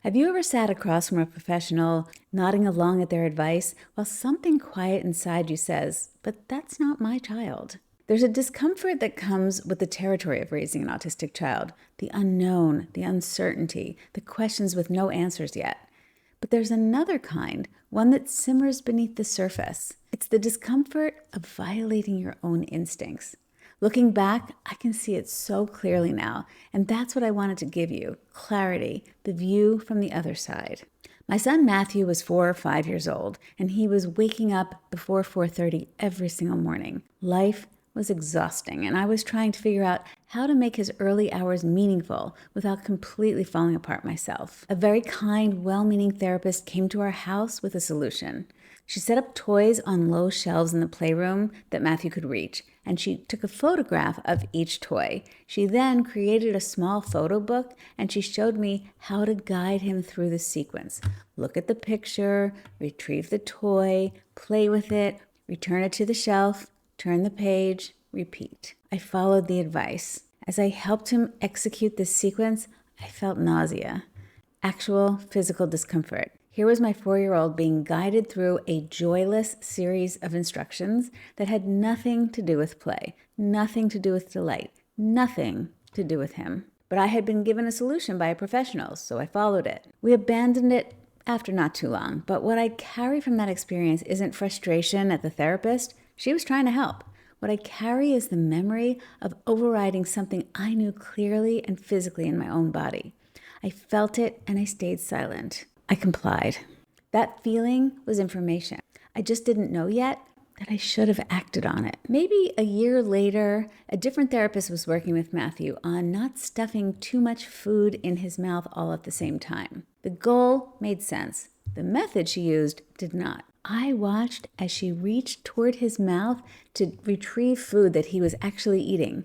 Have you ever sat across from a professional, nodding along at their advice, while something quiet inside you says, "But that's not my child"? There's a discomfort that comes with the territory of raising an autistic child, the unknown, the uncertainty, the questions with no answers yet. But there's another kind, one that simmers beneath the surface. It's the discomfort of violating your own instincts. Looking back, I can see it so clearly now, and that's what I wanted to give you, clarity, the view from the other side. My son Matthew was 4 or 5 years old, and he was waking up before 4:30 every single morning. Life was exhausting, and I was trying to figure out how to make his early hours meaningful without completely falling apart myself. A very kind, well-meaning therapist came to our house with a solution. She set up toys on low shelves in the playroom that Matthew could reach, and she took a photograph of each toy. She then created a small photo book, and she showed me how to guide him through the sequence. Look at the picture, retrieve the toy, play with it, return it to the shelf, turn the page, repeat. I followed the advice. As I helped him execute this sequence, I felt nausea, actual physical discomfort. Here was my 4-year-old being guided through a joyless series of instructions that had nothing to do with play, nothing to do with delight, nothing to do with him. But I had been given a solution by a professional, so I followed it. We abandoned it after not too long, but what I carry from that experience isn't frustration at the therapist. She was trying to help. What I carry is the memory of overriding something I knew clearly and physically in my own body. I felt it and I stayed silent. I complied. That feeling was information. I just didn't know yet that I should have acted on it. Maybe a year later, a different therapist was working with Matthew on not stuffing too much food in his mouth all at the same time. The goal made sense. The method she used did not. I watched as she reached toward his mouth to retrieve food that he was actually eating.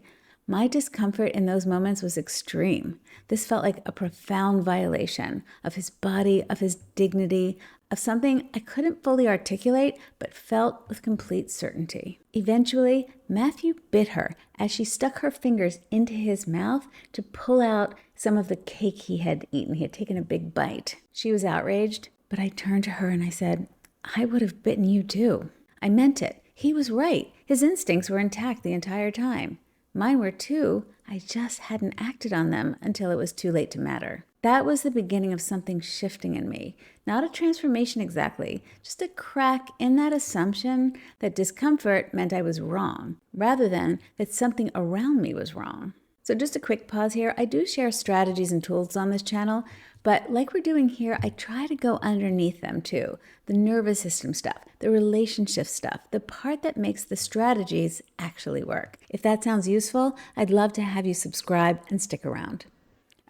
My discomfort in those moments was extreme. This felt like a profound violation of his body, of his dignity, of something I couldn't fully articulate, but felt with complete certainty. Eventually, Matthew bit her as she stuck her fingers into his mouth to pull out some of the cake he had eaten. He had taken a big bite. She was outraged, but I turned to her and I said, "I would have bitten you too." I meant it. He was right. His instincts were intact the entire time. Mine were too. I just hadn't acted on them until it was too late to matter. That was the beginning of something shifting in me. Not a transformation exactly, just a crack in that assumption that discomfort meant I was wrong, rather than that something around me was wrong. So just a quick pause here. I do share strategies and tools on this channel, but like we're doing here, I try to go underneath them too. The nervous system stuff, the relationship stuff, the part that makes the strategies actually work. If that sounds useful, I'd love to have you subscribe and stick around.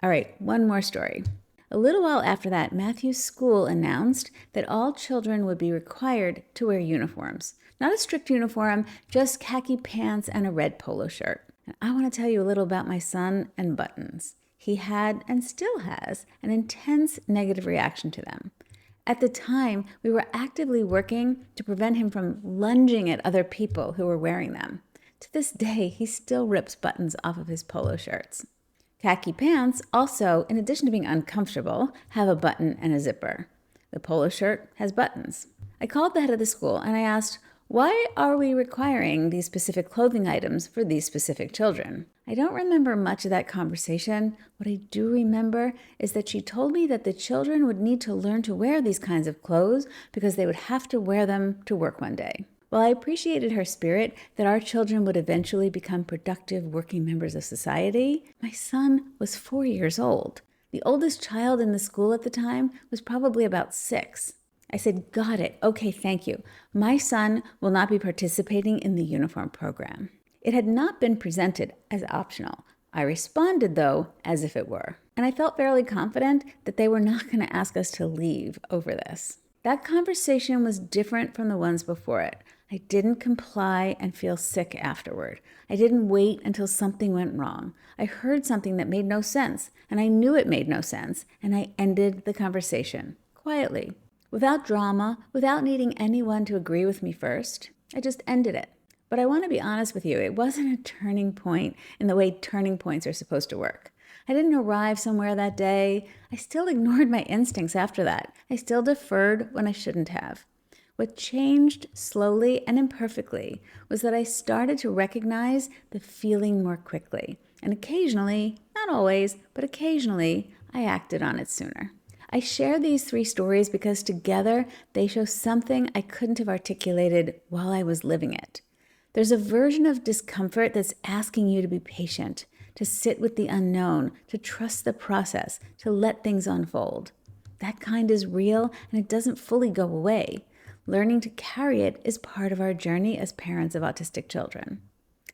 All right, one more story. A little while after that, Matthew's school announced that all children would be required to wear uniforms. Not a strict uniform, just khaki pants and a red polo shirt. And I want to tell you a little about my son and buttons. He had, and still has, an intense negative reaction to them. At the time, we were actively working to prevent him from lunging at other people who were wearing them. To this day, he still rips buttons off of his polo shirts. Khaki pants also, in addition to being uncomfortable, have a button and a zipper. The polo shirt has buttons. I called the head of the school and I asked, why are we requiring these specific clothing items for these specific children? I don't remember much of that conversation. What I do remember is that she told me that the children would need to learn to wear these kinds of clothes because they would have to wear them to work one day. While I appreciated her spirit that our children would eventually become productive working members of society, my son was 4 years old. The oldest child in the school at the time was probably about 6. I said, "Got it. Okay, thank you. My son will not be participating in the uniform program." It had not been presented as optional. I responded, though, as if it were. And I felt fairly confident that they were not going to ask us to leave over this. That conversation was different from the ones before it. I didn't comply and feel sick afterward. I didn't wait until something went wrong. I heard something that made no sense, and I knew it made no sense, and I ended the conversation quietly. Without drama, without needing anyone to agree with me first, I just ended it. But I want to be honest with you, it wasn't a turning point in the way turning points are supposed to work. I didn't arrive somewhere that day. I still ignored my instincts after that. I still deferred when I shouldn't have. What changed slowly and imperfectly was that I started to recognize the feeling more quickly. And occasionally, not always, but occasionally, I acted on it sooner. I share these 3 stories because together they show something I couldn't have articulated while I was living it. There's a version of discomfort that's asking you to be patient, to sit with the unknown, to trust the process, to let things unfold. That kind is real and it doesn't fully go away. Learning to carry it is part of our journey as parents of autistic children.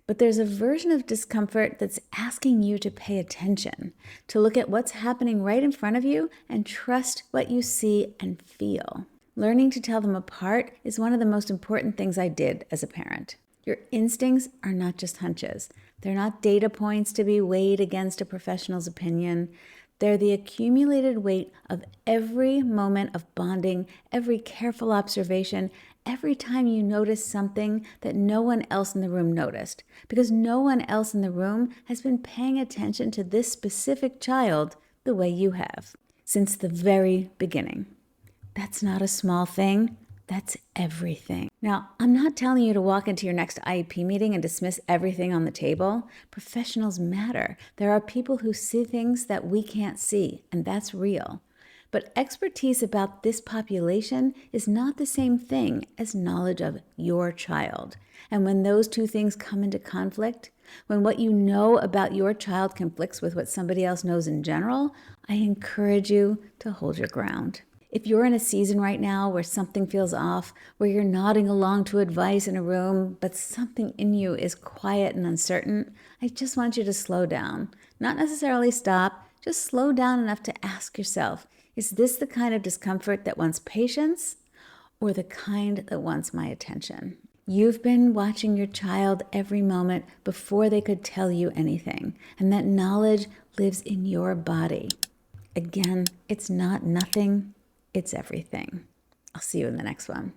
But there's a version of discomfort that's asking you to pay attention, to look at what's happening right in front of you and trust what you see and feel. Learning to tell them apart is one of the most important things I did as a parent. Your instincts are not just hunches. They're not data points to be weighed against a professional's opinion. They're the accumulated weight of every moment of bonding, every careful observation, every time you notice something that no one else in the room noticed, because no one else in the room has been paying attention to this specific child the way you have, since the very beginning. That's not a small thing. That's everything. Now, I'm not telling you to walk into your next IEP meeting and dismiss everything on the table. Professionals matter. There are people who see things that we can't see, and that's real. But expertise about this population is not the same thing as knowledge of your child. And when those 2 things come into conflict, when what you know about your child conflicts with what somebody else knows in general, I encourage you to hold your ground. If you're in a season right now where something feels off, where you're nodding along to advice in a room, but something in you is quiet and uncertain, I just want you to slow down. Not necessarily stop, just slow down enough to ask yourself, is this the kind of discomfort that wants patience or the kind that wants my attention? You've been watching your child every moment before they could tell you anything, and that knowledge lives in your body. Again, it's not nothing. It's everything. I'll see you in the next one.